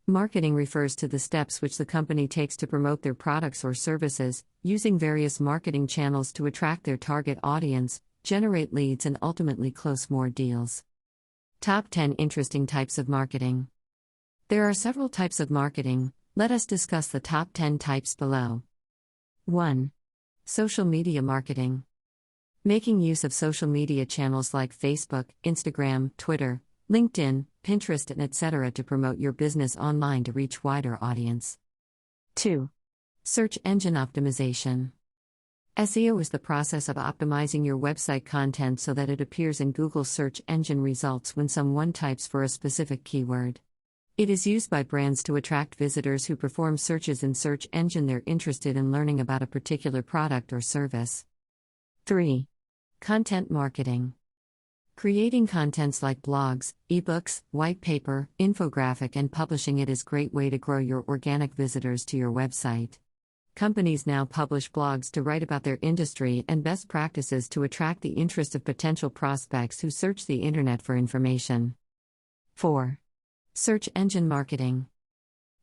Marketing refers to the steps which the company takes to promote their products or services, using various marketing channels to attract their target audience, generate leads, and ultimately close more deals. Top 10 interesting types of marketing. There are several types of marketing. Let us discuss the top 10 types below. 1. Social media marketing. Making use of social media channels like Facebook, Instagram, Twitter, LinkedIn, Pinterest, and etc. to promote your business online to reach wider audience. 2. Search engine optimization. SEO is the process of optimizing your website content so that it appears in Google's search engine results when someone types for a specific keyword. It is used by brands to attract visitors who perform searches in search engine they're interested in learning about a particular product or service. 3. Content marketing. Creating contents like blogs, ebooks, white paper, infographic, and publishing it is a great way to grow your organic visitors to your website. Companies now publish blogs to write about their industry and best practices to attract the interest of potential prospects who search the internet for information. 4. Search engine marketing.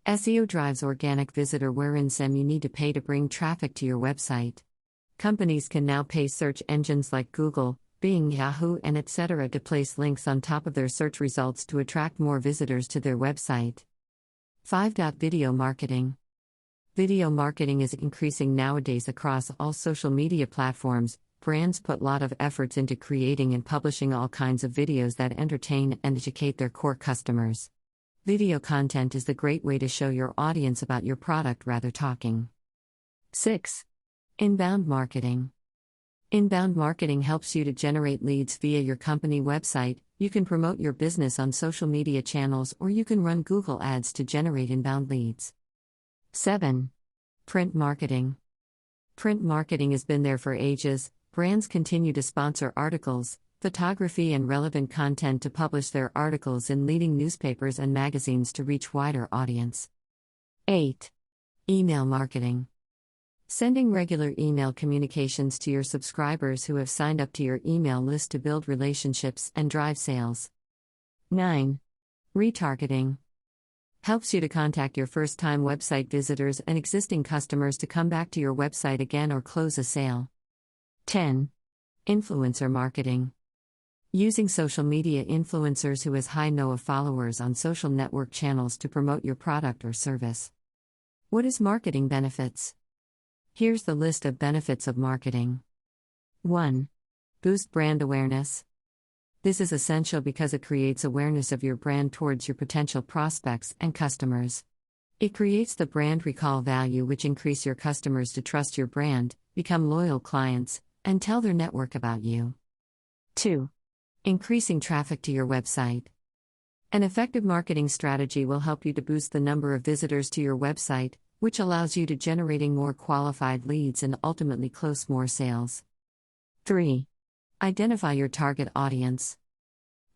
SEO drives organic visitor, wherein you need to pay to bring traffic to your website. Companies can now pay search engines like Google, Bing, Yahoo, and etc. to place links on top of their search results to attract more visitors to their website. 5. Video marketing. Video marketing is increasing nowadays across all social media platforms. Brands put a lot of efforts into creating and publishing all kinds of videos that entertain and educate their core customers. Video content is the great way to show your audience about your product rather talking. 6. Inbound marketing. Inbound marketing helps you to generate leads via your company website. You can promote your business on social media channels, or you can run Google Ads to generate inbound leads. 7. Print marketing. Print marketing has been there for ages. Brands continue to sponsor articles, photography, and relevant content to publish their articles in leading newspapers and magazines to reach wider audience. 8. Email marketing. Sending regular email communications to your subscribers who have signed up to your email list to build relationships and drive sales. 9. Retargeting. Helps you to contact your first-time website visitors and existing customers to come back to your website again or close a sale. 10. Influencer marketing. Using social media influencers who has high number of followers on social network channels to promote your product or service. What is marketing benefits? Here's the list of benefits of marketing. 1. Boost brand awareness. This is essential because it creates awareness of your brand towards your potential prospects and customers. It creates the brand recall value, which increase your customers to trust your brand, become loyal clients, and tell their network about you. 2. Increasing traffic to your website. An effective marketing strategy will help you to boost the number of visitors to your website, which allows you to generating more qualified leads and ultimately close more sales. 3. Identify your target audience.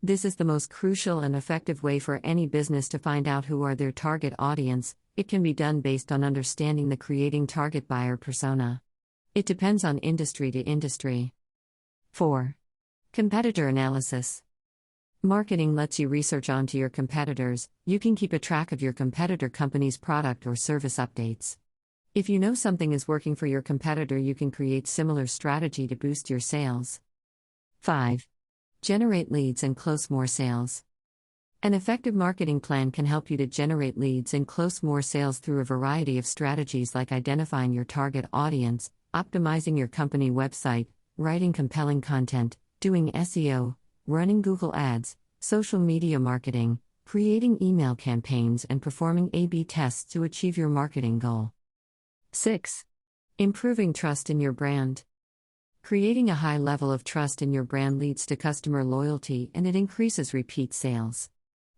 This is the most crucial and effective way for any business to find out who are their target audience. It can be done based on understanding the creating target buyer persona. It depends on industry to industry. 4. Competitor analysis. Marketing lets you research onto your competitors. You can keep a track of your competitor company's product or service updates. If you know something is working for your competitor, you can create similar strategy to boost your sales. 5. Generate leads and close more sales. An effective marketing plan can help you to generate leads and close more sales through a variety of strategies like identifying your target audience, optimizing your company website, writing compelling content, doing SEO, running Google Ads, social media marketing, creating email campaigns, and performing A/B tests to achieve your marketing goal. 6. Improving trust in your brand. Creating a high level of trust in your brand leads to customer loyalty, and it increases repeat sales.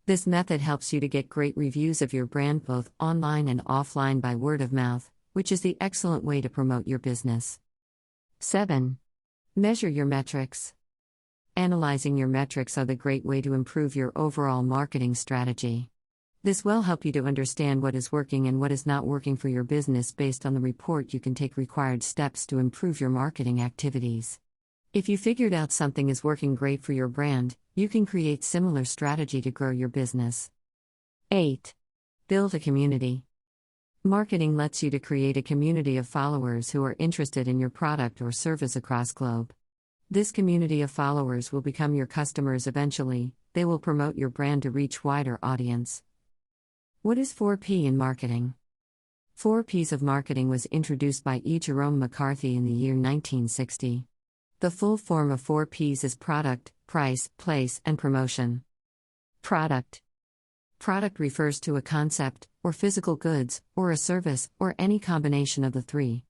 This method helps you to get great reviews of your brand both online and offline by word of mouth, which is the excellent way to promote your business. 7. Measure your metrics. Analyzing your metrics are the great way to improve your overall marketing strategy. This will help you to understand what is working and what is not working for your business. Based on the report, you can take required steps to improve your marketing activities. If you figured out something is working great for your brand, you can create similar strategy to grow your business. 8. Build a community. Marketing lets you to create a community of followers who are interested in your product or service across globe. This community of followers will become your customers eventually. They will promote your brand to reach wider audience. What is 4P in marketing? 4P's of marketing was introduced by E. Jerome McCarthy in the year 1960. The full form of 4P's is product, price, place, and promotion. Product. Product refers to a concept, or physical goods, or a service, or any combination of the three.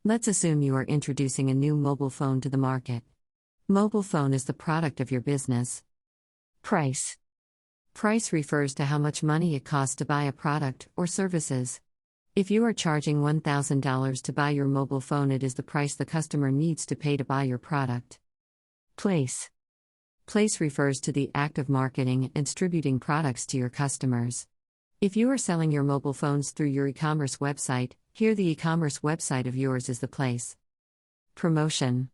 Let's assume you are introducing a new mobile phone to the market. Mobile phone is the product of your business. Price. Price refers to how much money it costs to buy a product or services. If you are charging $1,000 to buy your mobile phone, it is the price the customer needs to pay to buy your product. Place. Place refers to the act of marketing and distributing products to your customers. If you are selling your mobile phones through your e-commerce website, here the e-commerce website of yours is the place. Promotion.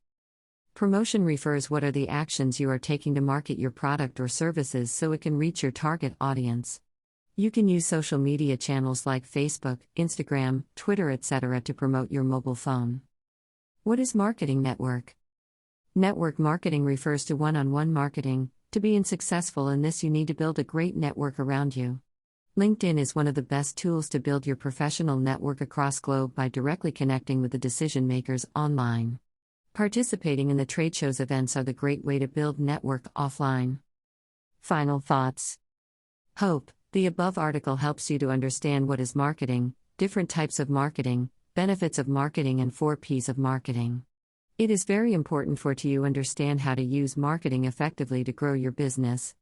Promotion refers what are the actions you are taking to market your product or services so it can reach your target audience. You can use social media channels like Facebook, Instagram, Twitter, etc. to promote your mobile phone. What is marketing network? Network marketing refers to one-on-one marketing. To be successful in this, you need to build a great network around you. LinkedIn is one of the best tools to build your professional network across globe by directly connecting with the decision makers online. Participating in the trade shows events are the great way to build network offline. Final thoughts. Hope the above article helps you to understand what is marketing, different types of marketing, benefits of marketing, and 4P's of marketing. It is very important for you to understand how to use marketing effectively to grow your business.